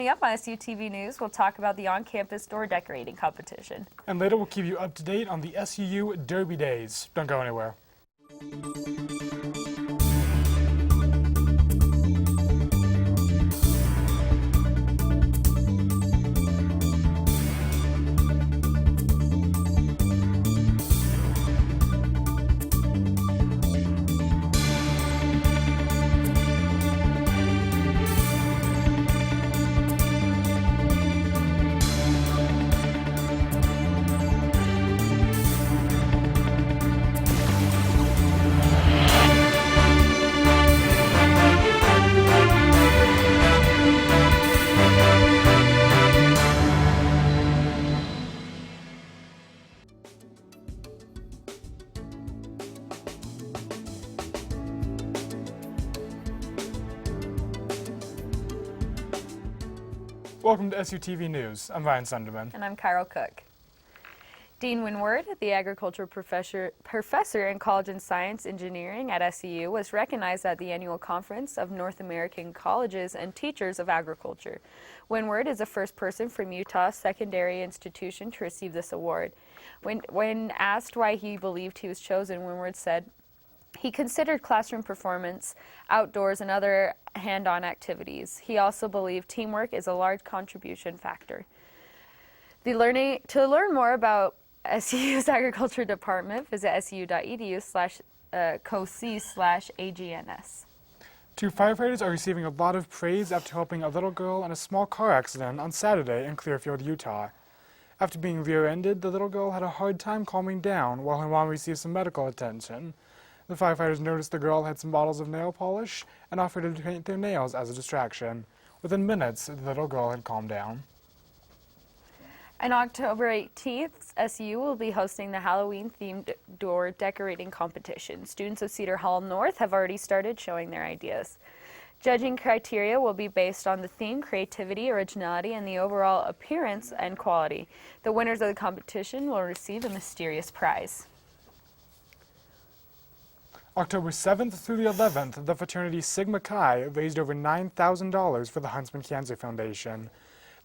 Coming up on SUTV News, we'll talk about the on-campus door decorating competition. And later we'll keep you up to date on the SUU Derby Days. Don't go anywhere. Welcome to SUTV News. I'm Ryan Sunderman. And I'm Kyle Cook. Dean Winward, the agriculture professor in College and Science Engineering at SEU, was recognized at the annual conference of North American Colleges and Teachers of Agriculture. Winward is the first person from Utah's secondary institution to receive this award. When asked why he believed he was chosen, Winward said, he considered classroom performance, outdoors, and other hand-on activities. He also believed teamwork is a large contribution factor. To learn more about SU's agriculture department, visit su.edu/coc/agns. Two firefighters are receiving a lot of praise after helping a little girl in a small car accident on Saturday in Clearfield, Utah. After being rear-ended, the little girl had a hard time calming down while her mom received some medical attention. The firefighters noticed the girl had some bottles of nail polish and offered to paint their nails as a distraction. Within minutes, the little girl had calmed down. On October 18th, SU will be hosting the Halloween-themed door decorating competition. Students of Cedar Hall North have already started showing their ideas. Judging criteria will be based on the theme, creativity, originality, and the overall appearance and quality. The winners of the competition will receive a mysterious prize. October 7th through the 11th, the fraternity Sigma Chi raised over $9,000 for the Huntsman Cancer Foundation.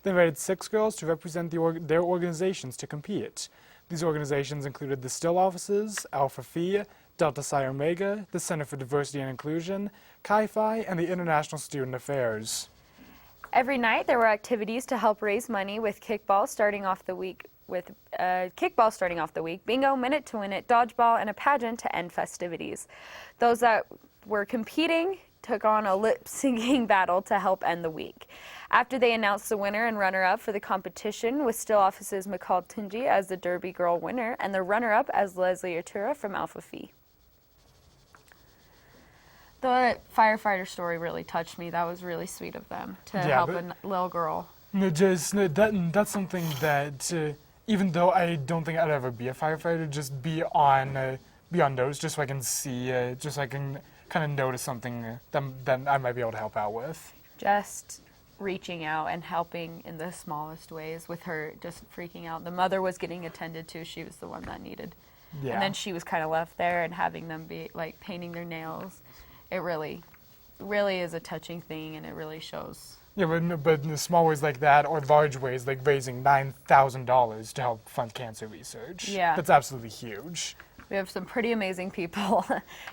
They invited 6 girls to represent their organizations to compete. These organizations included the Still Offices, Alpha Phi, Delta Psi Omega, the Center for Diversity and Inclusion, Chi Phi, and the International Student Affairs. Every night there were activities to help raise money with kickball starting off the week, bingo, minute to win it, dodgeball, and a pageant to end festivities. Those that were competing took on a lip-syncing battle to help end the week. After they announced the winner and runner-up for the competition, with Still Office's McCall Tunji as the Derby Girl winner and the runner-up as Leslie Artura from Alpha Phi. The firefighter story really touched me. That was really sweet of them to help a little girl. That's something that, even though I don't think I'd ever be a firefighter, just be on those, just so I can see, just so I can kind of notice something that I might be able to help out with. Just reaching out and helping in the smallest ways with her just freaking out. The mother was getting attended to. She was the one that needed. Yeah. And then she was kind of left there and having them be like painting their nails. It really is a touching thing, and it really shows. Yeah, but in the small ways like that, or large ways like raising $9,000 to help fund cancer research. Yeah. That's absolutely huge. We have some pretty amazing people.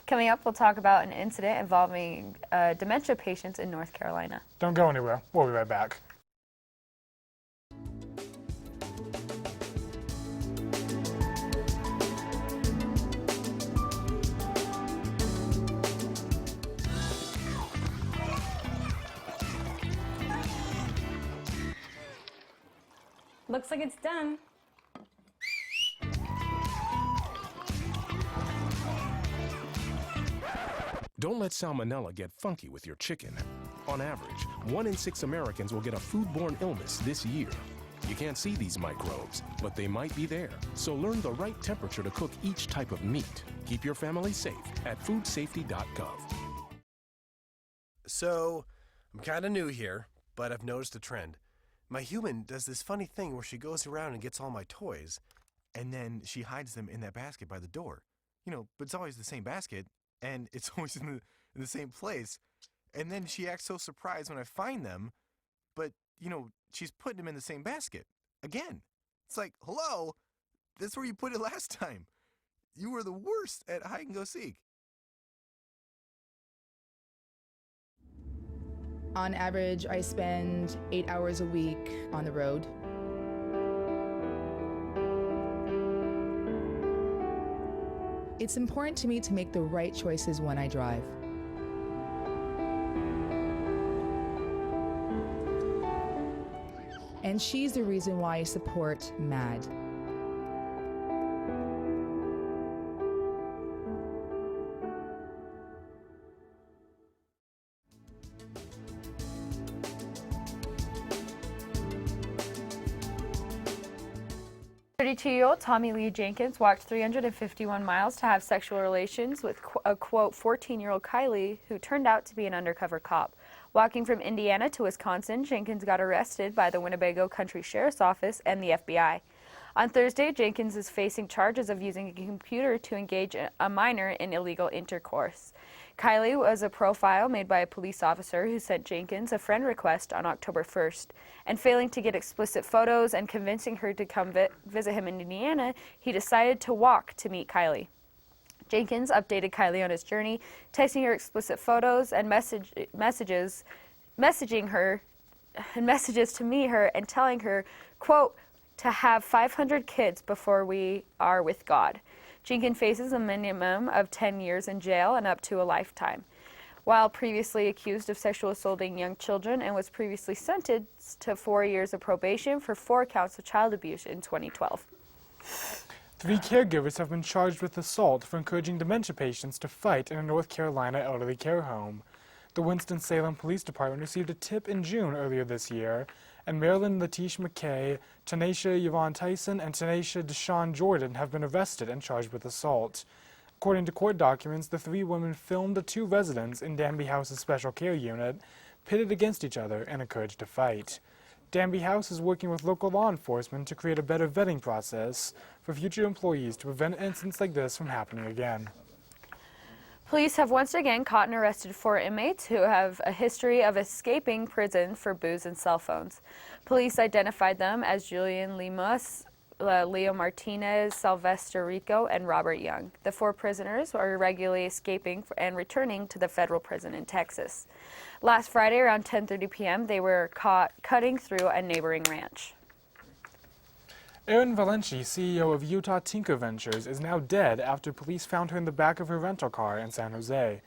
Coming up, we'll talk about an incident involving dementia patients in North Carolina. Don't go anywhere. We'll be right back. Looks like it's done. Don't let salmonella get funky with your chicken. On average, 1 in 6 Americans will get a foodborne illness this year. You can't see these microbes, but they might be there. So learn the right temperature to cook each type of meat. Keep your family safe at foodsafety.gov. So, I'm kind of new here, but I've noticed a trend. My human does this funny thing where she goes around and gets all my toys, and then she hides them in that basket by the door. You know, but it's always the same basket, and it's always in the same place. And then she acts so surprised when I find them, but she's putting him in the same basket. Again. It's like, hello? That's where you put it last time. You were the worst at hide and go seek. On average, I spend 8 hours a week on the road. It's important to me to make the right choices when I drive. And she's the reason why I support MAD. Thirty-two-year-old Tommy Lee Jenkins walked 351 miles to have sexual relations with a, quote, 14-year-old Kylie, who turned out to be an undercover cop. Walking from Indiana to Wisconsin, Jenkins got arrested by the Winnebago Country Sheriff's Office and the FBI. On Thursday, Jenkins is facing charges of using a computer to engage a minor in illegal intercourse. Kylie was a profile made by a police officer who sent Jenkins a friend request on October 1st. And failing to get explicit photos and convincing her to come visit him in Indiana, he decided to walk to meet Kylie. Jenkins updated Kylie on his journey, texting her explicit photos and messages to meet her and telling her, quote, to have 500 kids before we are with God. Jenkins faces a minimum of 10 years in jail and up to a lifetime. While previously accused of sexually assaulting young children and was previously sentenced to 4 years of probation for 4 counts of child abuse in 2012. 3 caregivers have been charged with assault for encouraging dementia patients to fight in a North Carolina elderly care home. The Winston-Salem Police Department received a tip in June earlier this year, and Marilyn Latish McKay, Tanisha Yvonne Tyson, and Tanisha Deshawn Jordan have been arrested and charged with assault. According to court documents, the 3 women filmed the 2 residents in Danby House's special care unit, pitted against each other and encouraged a fight. Danby House is working with local law enforcement to create a better vetting process for future employees to prevent incidents like this from happening again. Police have once again caught and arrested 4 inmates who have a history of escaping prison for booze and cell phones. Police identified them as Julian Lemus, Leo Martinez, Sylvester Rico, and Robert Young. The 4 prisoners are regularly escaping and returning to the federal prison in Texas. Last Friday around 10:30 p.m., they were caught cutting through a neighboring ranch. Erin Valenci, CEO of Utah Tinker Ventures, is now dead after police found her in the back of her rental car in San Jose.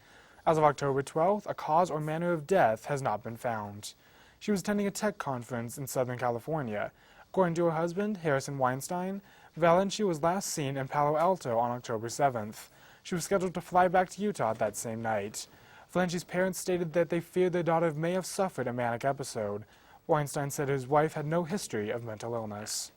As of October 12th, a cause or manner of death has not been found. She was attending a tech conference in Southern California. According to her husband, Harrison Weinstein, Valenci was last seen in Palo Alto on October 7th. She was scheduled to fly back to Utah that same night. Valenci's parents stated that they feared their daughter may have suffered a manic episode. Weinstein said his wife had no history of mental illness.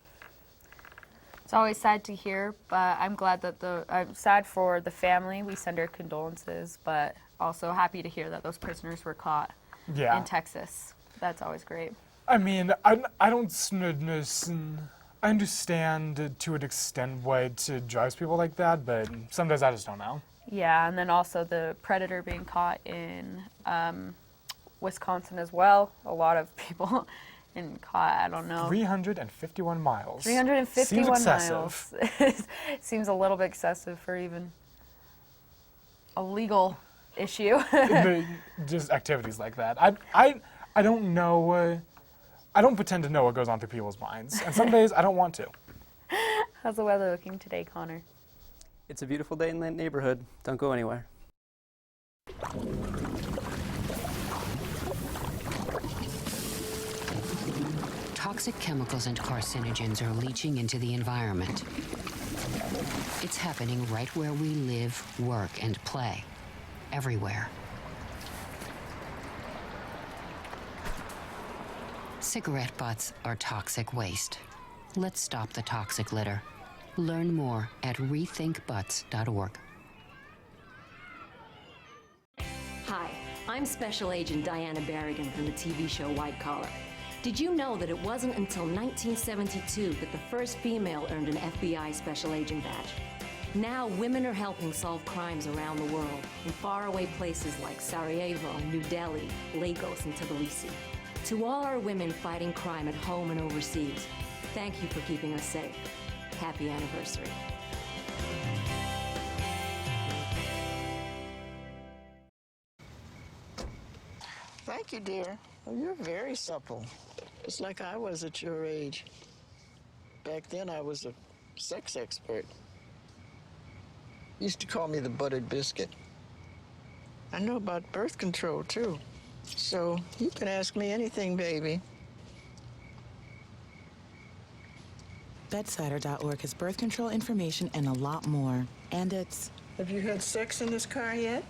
It's always sad to hear, but I'm glad that I'm sad for the family. We send our condolences, but also happy to hear that those prisoners were caught in Texas. That's always great. I mean, I understand to an extent what drives people like that, but sometimes I just don't know. Yeah, and then also the predator being caught in Wisconsin as well. A lot of people and caught, I don't know. 351 miles. 351 Seems excessive. miles. Seems a little bit excessive for even a legal issue. Just activities like that. I don't know. I don't pretend to know what goes on through people's minds. And some days I don't want to. How's the weather looking today, Connor? It's a beautiful day in that neighborhood. Don't go anywhere. Toxic chemicals and carcinogens are leaching into the environment. It's happening right where we live, work, and play. Everywhere. Cigarette butts are toxic waste. Let's stop the toxic litter. Learn more at rethinkbutts.org. Hi, I'm Special Agent Diana Berrigan from the TV show White Collar. Did you know that it wasn't until 1972 that the first female earned an FBI Special Agent badge? Now women are helping solve crimes around the world in faraway places like Sarajevo, New Delhi, Lagos, and Tbilisi. To all our women fighting crime at home and overseas, thank you for keeping us safe. Happy anniversary. Thank you, dear. Well, you're very supple. It's like I was at your age. Back then, I was a sex expert. Used to call me the buttered biscuit. I know about birth control, too. So you can ask me anything, baby. Bedsider.org has birth control information and a lot more. And it's... Have you had sex in this car yet?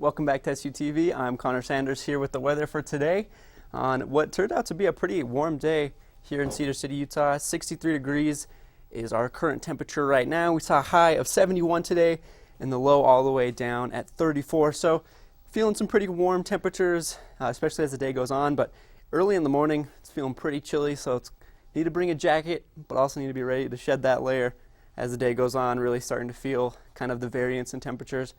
Welcome back to SUTV. I'm Connor Sanders here with the weather for today on what turned out to be a pretty warm day here in Cedar City, Utah. 63 degrees is our current temperature right now. We saw a high of 71 today and the low all the way down at 34. So feeling some pretty warm temperatures, especially as the day goes on. But early in the morning, it's feeling pretty chilly, so it's need to bring a jacket, but also need to be ready to shed that layer as the day goes on, really starting to feel kind of the variance in temperatures.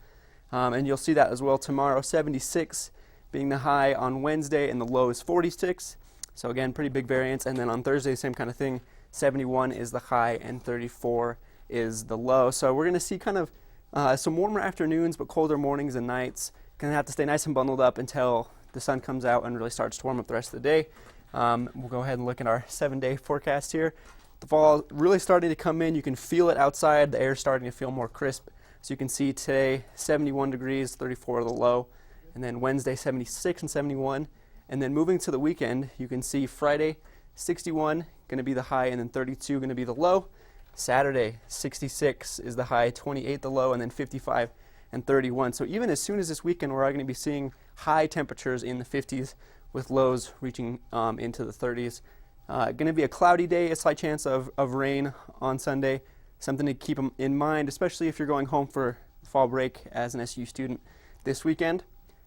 And you'll see that as well tomorrow, 76 being the high on Wednesday and the low is 46. So again, pretty big variance. And then on Thursday, same kind of thing, 71 is the high and 34 is the low. So we're going to see kind of some warmer afternoons, but colder mornings and nights. Going to have to stay nice and bundled up until the sun comes out and really starts to warm up the rest of the day. We'll go ahead and look at our 7-day forecast here. The fall really starting to come in. You can feel it outside. The air is starting to feel more crisp. So you can see today 71 degrees, 34 the low, and then Wednesday 76 and 71. And then moving to the weekend, you can see Friday 61 going to be the high and then 32 going to be the low. Saturday 66 is the high, 28 the low, and then 55 and 31. So even as soon as this weekend, we're going to be seeing high temperatures in the 50s with lows reaching into the 30s. Going to be a cloudy day, a slight chance of rain on Sunday. Something to keep in mind, especially if you're going home for fall break as an SU student this weekend.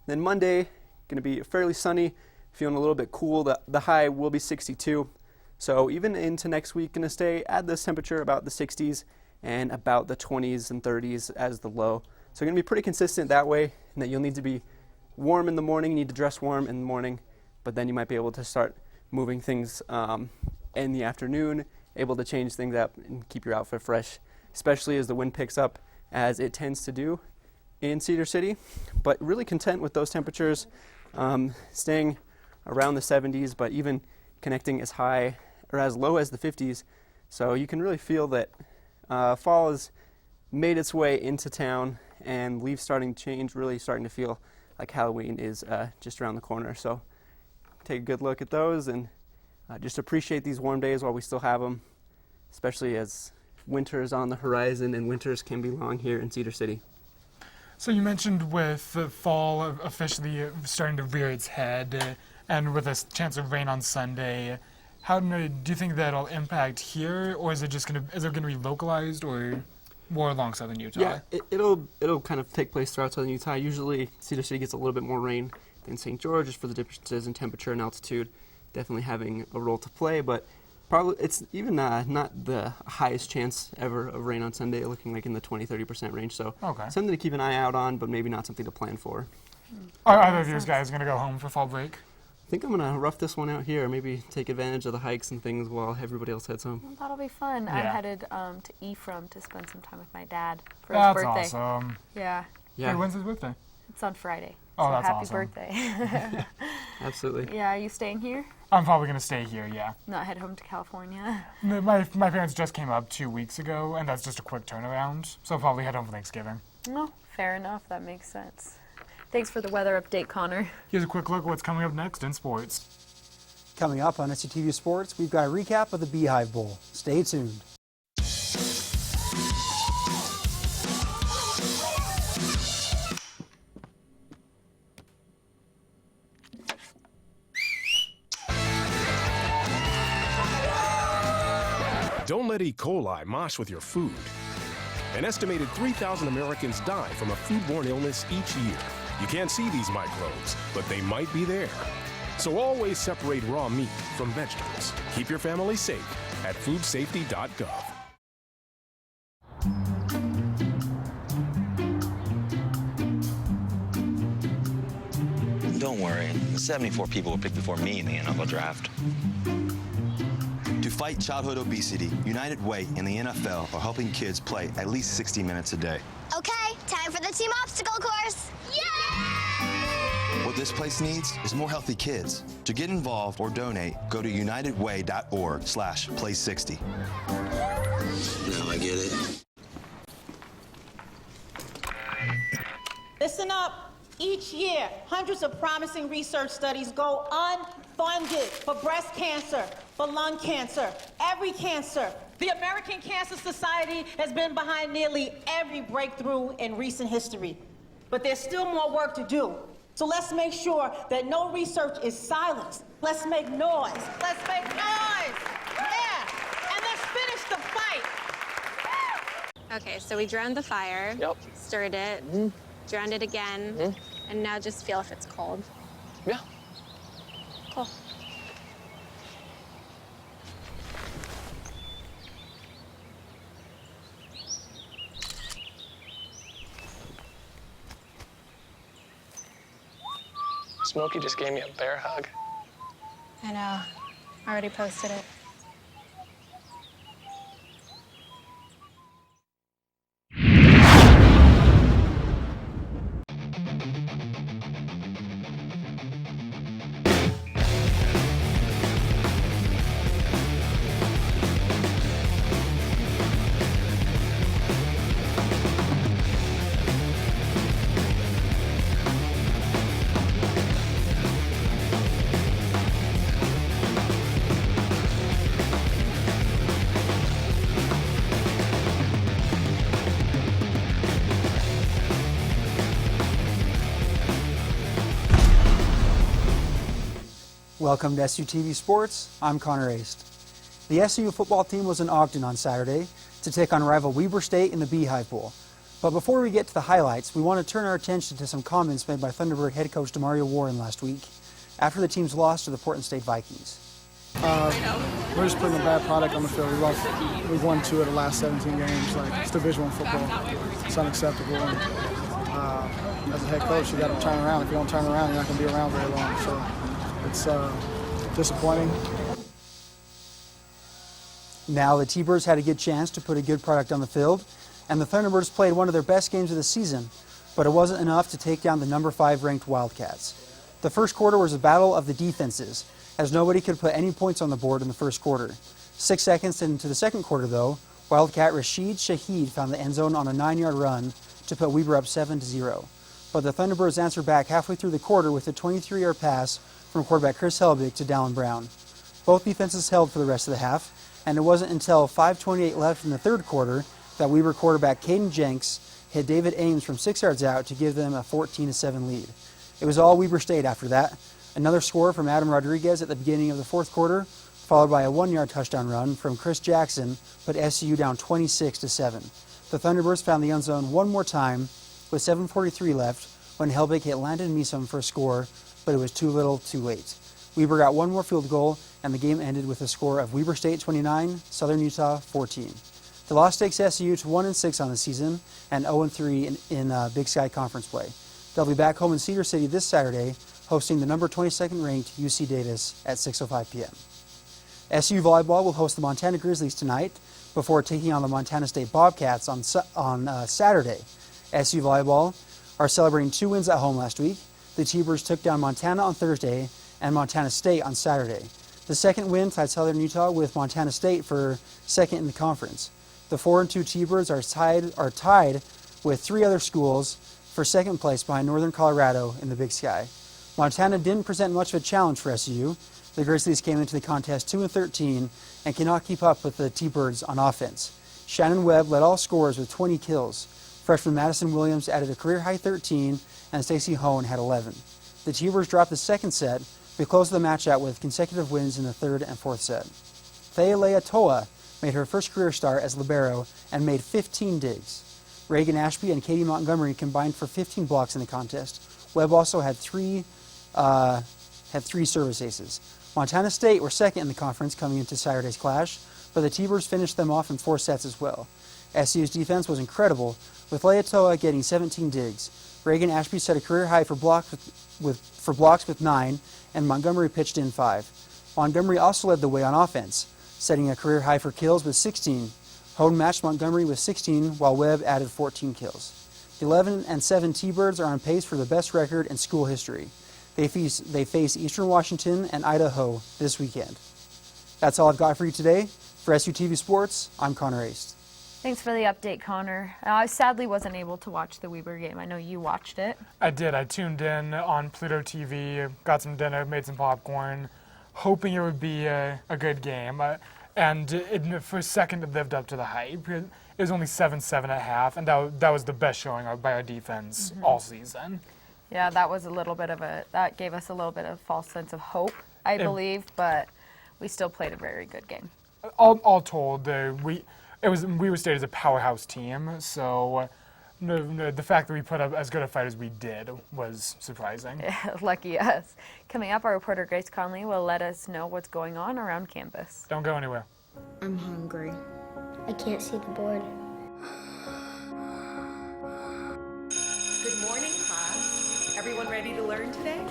Then Monday, going to be fairly sunny, feeling a little bit cool. The high will be 62. So even into next week, going to stay at this temperature about the 60s and about the 20s and 30s as the low. So going to be pretty consistent that way, and that you'll need to be warm in the morning, you need to dress warm in the morning, but then you might be able to start moving things in the afternoon, able to change things up and keep your outfit fresh, especially as the wind picks up as it tends to do in Cedar City. But really content with those temperatures, staying around the 70s, but even connecting as high or as low as the 50s. So you can really feel that fall has made its way into town and leaves starting to change, really starting to feel like Halloween is just around the corner. So take a good look at those and just appreciate these warm days while we still have them, especially as winter is on the horizon, and winters can be long here in Cedar City. So you mentioned with the fall officially starting to rear its head, and with a chance of rain on Sunday, how do you think that'll impact here, or is it going to be localized, or more along southern Utah? Yeah, it'll kind of take place throughout southern Utah. Usually Cedar City gets a little bit more rain than St. George, just for the differences in temperature and altitude, definitely having a role to play, but probably it's even not the highest chance ever of rain on Sunday, looking like in the 20-30% range. So something to keep an eye out on, but maybe not something to plan for. Are either of you guys going to go home for fall break? I think I'm going to rough this one out here, maybe take advantage of the hikes and things while everybody else heads home. Well, that'll be fun. Yeah. I'm headed to Ephraim to spend some time with my dad for his birthday. That's awesome. Yeah. Wait, when's his birthday? It's on Friday. Oh, so that's happy awesome. birthday. Absolutely. Yeah, are you staying here? I'm probably going to stay here, yeah. Not head home to California? My parents just came up 2 weeks ago, and that's just a quick turnaround, so I'll probably head home for Thanksgiving. No, fair enough. That makes sense. Thanks for the weather update, Connor. Here's a quick look at what's coming up next in sports. Coming up on SUTV Sports, we've got a recap of the Beehive Bowl. Stay tuned. Don't let E. coli mosh with your food. An estimated 3,000 Americans die from a foodborne illness each year. You can't see these microbes, but they might be there. So always separate raw meat from vegetables. Keep your family safe at foodsafety.gov. Don't worry, 74 people were picked before me in the NFL draft. To fight childhood obesity, United Way and the NFL are helping kids play at least 60 minutes a day. Okay, time for the team obstacle course. Yay! What this place needs is more healthy kids. To get involved or donate, go to unitedway.org/play60. Now I get it. Listen up. Each year, hundreds of promising research studies go unfunded for breast cancer, for lung cancer, every cancer. The American Cancer Society has been behind nearly every breakthrough in recent history. But there's still more work to do. So let's make sure that no research is silenced. Let's make noise. Let's make noise. Yeah. And let's finish the fight. Okay, so we drowned the fire. Yep. Stirred it. Drowned it again, and now just feel if it's cold. Yeah. Cool. Smokey just gave me a bear hug. I know. I already posted it. Welcome to SUTV Sports. I'm Connor Aist. The SU football team was in Ogden on Saturday to take on rival Weber State in the Beehive Bowl. But before we get to the highlights, we want to turn our attention to some comments made by Thunderbird head coach Demario Warren last week after the team's loss to the Portland State Vikings. We're just putting a bad product on the field. We've won 2 of the last 17 games. It's Division I football. It's unacceptable. And, as a head coach, you got to turn around. If you don't turn around, you're not going to be around very long. So it's disappointing. Now the T-Birds had a good chance to put a good product on the field, and the Thunderbirds played one of their best games of the season, but it wasn't enough to take down the number 5 ranked Wildcats. The first quarter was a battle of the defenses, as nobody could put any points on the board in the first quarter. 6 seconds into the second quarter, though, Wildcat Rashid Shaheed found the end zone on a 9-yard run to put Weber up 7-0. But the Thunderbirds answered back halfway through the quarter with a 23-yard pass from quarterback Chris Helbig to Dallin Brown. Both defenses held for the rest of the half, and it wasn't until 5:28 left in the third quarter that Weber quarterback Caden Jenks hit David Ames from 6 yards out to give them a 14-7 lead. It was all Weber State after that. Another score from Adam Rodriguez at the beginning of the fourth quarter, followed by a 1-yard touchdown run from Chris Jackson, put SCU down 26-7. The Thunderbirds found the end zone one more time with 7:43 left when Helbig hit Landon Meesom for a score, but it was too little too late. Weber got one more field goal, and the game ended with a score of Weber State 29, Southern Utah 14. The loss takes SCU to 1-6 on the season and 0-3 in Big Sky Conference play. They'll be back home in Cedar City this Saturday, hosting the number 22nd ranked UC Davis at 6:05 p.m. SU volleyball will host the Montana Grizzlies tonight before taking on the Montana State Bobcats on Saturday. SU volleyball are celebrating 2 wins at home last week. The T-Birds took down Montana on Thursday and Montana State on Saturday. The second win tied Southern Utah with Montana State for second in the conference. The 4-2 T-Birds are tied with 3 other schools for second place behind Northern Colorado in the Big Sky. Montana didn't present much of a challenge for SUU. The Grizzlies came into the contest 2-13 and cannot keep up with the T-Birds on offense. Shannon Webb led all scorers with 20 kills. Freshman Madison Williams added a career-high 13, and Stacey Hone had 11. The T-Birds dropped the second set, but closed the match out with consecutive wins in the third and fourth set. Thealea Toa made her first career start as libero and made 15 digs. Reagan Ashby and Katie Montgomery combined for 15 blocks in the contest. Webb also had three service aces. Montana State were second in the conference coming into Saturday's clash, but the T-Birds finished them off in 4 sets as well. SU's defense was incredible, with Leatoa getting 17 digs. Reagan Ashby set a career high for blocks with 9, and Montgomery pitched in 5. Montgomery also led the way on offense, setting a career high for kills with 16. Hone matched Montgomery with 16, while Webb added 14 kills. The 11-7 T-Birds are on pace for the best record in school history. They face Eastern Washington and Idaho this weekend. That's all I've got for you today. For SUTV Sports, I'm Connor Aist. Thanks for the update, Connor. I sadly wasn't able to watch the Weber game. I know you watched it. I did. I tuned in on Pluto TV, got some dinner, made some popcorn, hoping it would be a good game. And for a second, it lived up to the hype. It was only 7-7 at half, and that was the best showing by our defense all season. Yeah, that was that gave us a little bit of false sense of hope, I believe, but we still played a very good game. All told, Weber State is a powerhouse team, so the fact that we put up as good a fight as we did was surprising. Lucky us. Coming up, our reporter Grace Conley will let us know what's going on around campus. Don't go anywhere. I'm hungry. I can't see the board. Good morning, class. Everyone ready to learn today?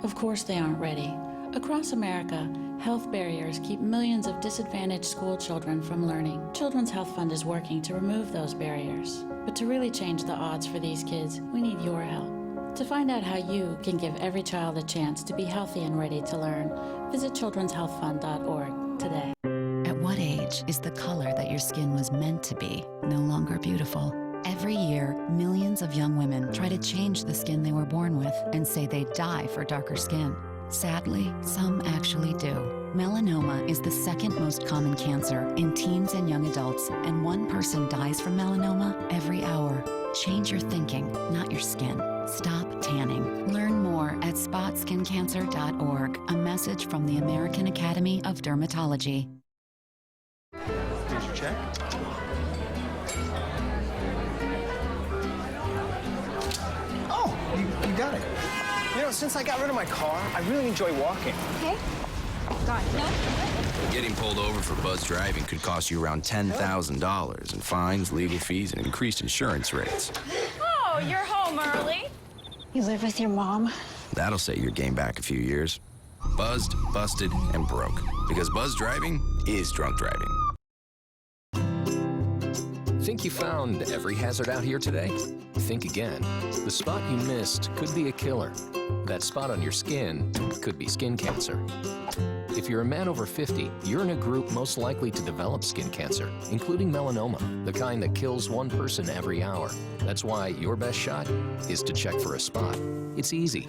Of course they aren't ready. Across America, health barriers keep millions of disadvantaged school children from learning. Children's Health Fund is working to remove those barriers. But to really change the odds for these kids, we need your help. To find out how you can give every child a chance to be healthy and ready to learn, visit childrenshealthfund.org today. At what age is the color that your skin was meant to be no longer beautiful? Every year, millions of young women try to change the skin they were born with and say they die for darker skin. Sadly, some actually do. Melanoma is the second most common cancer in teens and young adults, and 1 person dies from melanoma every hour. Change your thinking, not your skin. Stop tanning. Learn more at spotskincancer.org. A message from the American Academy of Dermatology. Here's your check. Oh, you got it. You know, since I got rid of my car, I really enjoy walking. Okay. Got it. No? Getting pulled over for buzz driving could cost you around $10,000 in fines, legal fees, and increased insurance rates. Oh, you're home early. You live with your mom? That'll set your game back a few years. Buzzed, busted, and broke. Because buzz driving is drunk driving. Think you found every hazard out here today? Think again. The spot you missed could be a killer. That spot on your skin could be skin cancer. If you're a man over 50, you're in a group most likely to develop skin cancer, including melanoma, the kind that kills 1 person every hour. That's why your best shot is to check for a spot. It's easy.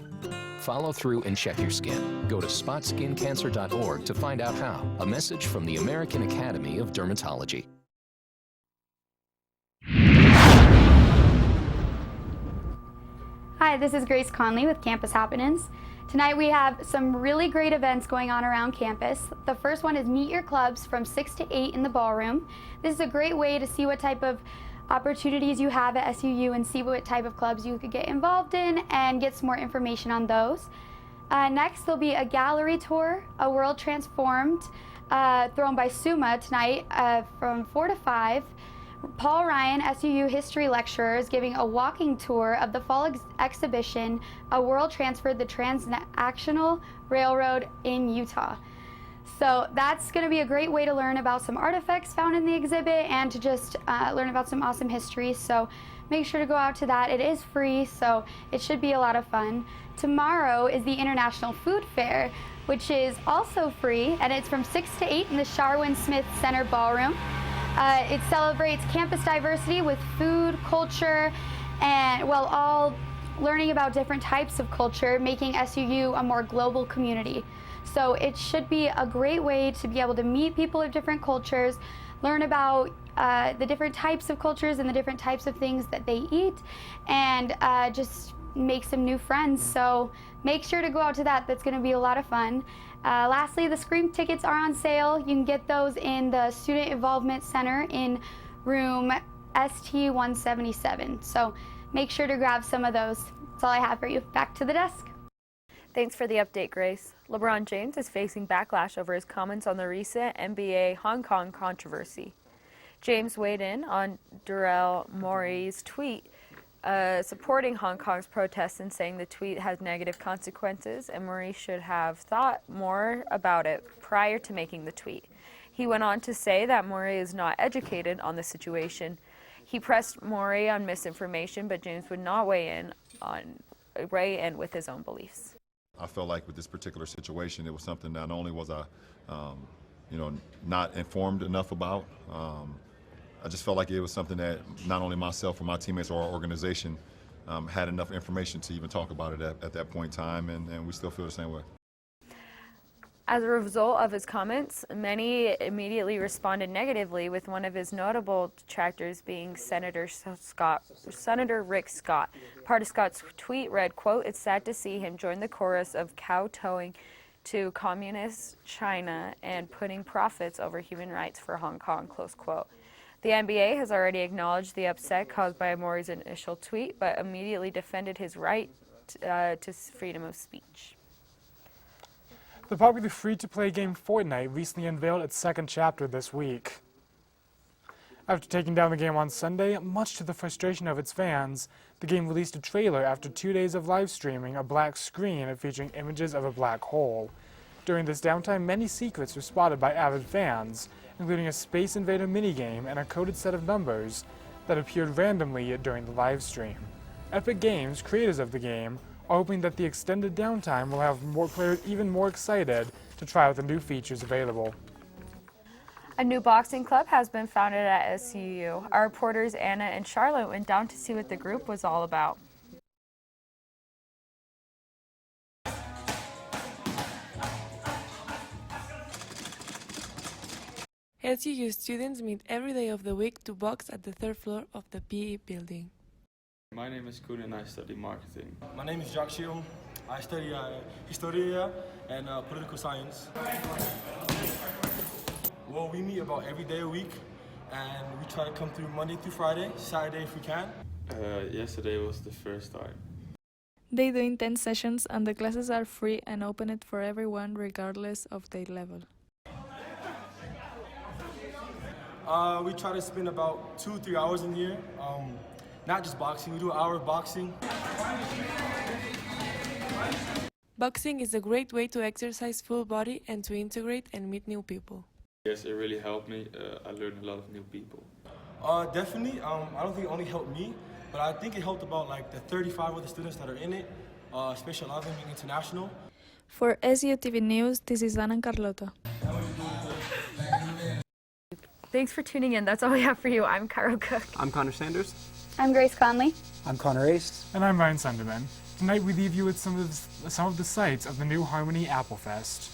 Follow through and check your skin. Go to spotskincancer.org to find out how. A message from the American Academy of Dermatology. Hi, this is Grace Conley with Campus Happenings. Tonight we have some really great events going on around campus. The first one is Meet Your Clubs from 6 to 8 in the ballroom. This is a great way to see what type of opportunities you have at SUU and see what type of clubs you could get involved in and get some more information on those. Next, there'll be a gallery tour, A World Transformed, thrown by Suma tonight from 4 to 5. Paul Ryan, SUU history lecturer, is giving a walking tour of the fall exhibition, A World Transferred, the Transactional Railroad in Utah. So that's going to be a great way to learn about some artifacts found in the exhibit and to just learn about some awesome history. So make sure to go out to that. It is free, so it should be a lot of fun. Tomorrow is the International Food Fair, which is also free, and it's from 6 to 8 in the Sharwin Smith Center Ballroom. It celebrates campus diversity with food, culture, and, well, all learning about different types of culture, making SUU a more global community. So it should be a great way to be able to meet people of different cultures, learn about the different types of cultures and the different types of things that they eat, and just make some new friends. So make sure to go out to that. That's going to be a lot of fun. Lastly, the Scream tickets are on sale. You can get those in the Student Involvement Center in room ST-177. So make sure to grab some of those. That's all I have for you. Back to the desk. Thanks for the update, Grace. LeBron James is facing backlash over his comments on the recent NBA Hong Kong controversy. James weighed in on Daryl Morey's tweet supporting Hong Kong's protests and saying the tweet has negative consequences and Morey should have thought more about it prior to making the tweet. He went on to say that Morey is not educated on the situation. He pressed Morey on misinformation, but James would not weigh in with his own beliefs. I felt like with this particular situation, it was something not only was I, not informed enough about. I just felt like it was something that not only myself or my teammates or our organization had enough information to even talk about it at that point in time, and we still feel the same way. As a result of his comments, many immediately responded negatively, with one of his notable detractors being Senator Rick Scott. Part of Scott's tweet read, quote, "It's sad to see him join the chorus of kowtowing to communist China and putting profits over human rights for Hong Kong," close quote. The NBA has already acknowledged the upset caused by Morey's initial tweet, but immediately defended his right to freedom of speech. The popular free-to-play game Fortnite recently unveiled its second chapter this week. After taking down the game on Sunday, much to the frustration of its fans, the game released a trailer after 2 days of live streaming a black screen featuring images of a black hole. During this downtime, many secrets were spotted by avid fans, including a Space Invader minigame and a coded set of numbers that appeared randomly during the live stream. Epic Games, creators of the game, are hoping that the extended downtime will have more players even more excited to try out the new features available. A new boxing club has been founded at SUU. Our reporters Anna and Charlotte went down to see what the group was all about. SUU students meet every day of the week to box at the third floor of the PE building. My name is Koen and I study marketing. My name is Jacques Shion. I study Historia and Political Science. Well, we meet about every day a week and we try to come through Monday through Friday, Saturday if we can. Yesterday was the first time. They do intense sessions and the classes are free and open for everyone regardless of their level. We try to spend about 2-3 hours in here. Not just boxing, we do an hour of boxing. Boxing is a great way to exercise full body and to integrate and meet new people. Yes, it really helped me. I learned a lot of new people. Definitely. I don't think it only helped me, but I think it helped about like the 35 other students that are in it, especially a lot of them being international. For SUTVNews, this is Anna and Carlota. Thanks for tuning in. That's all we have for you. I'm Carol Cook. I'm Connor Sanders. I'm Grace Conley. I'm Connor Ace. And I'm Ryan Sunderman. Tonight we leave you with some of the sights of the New Harmony Apple Fest.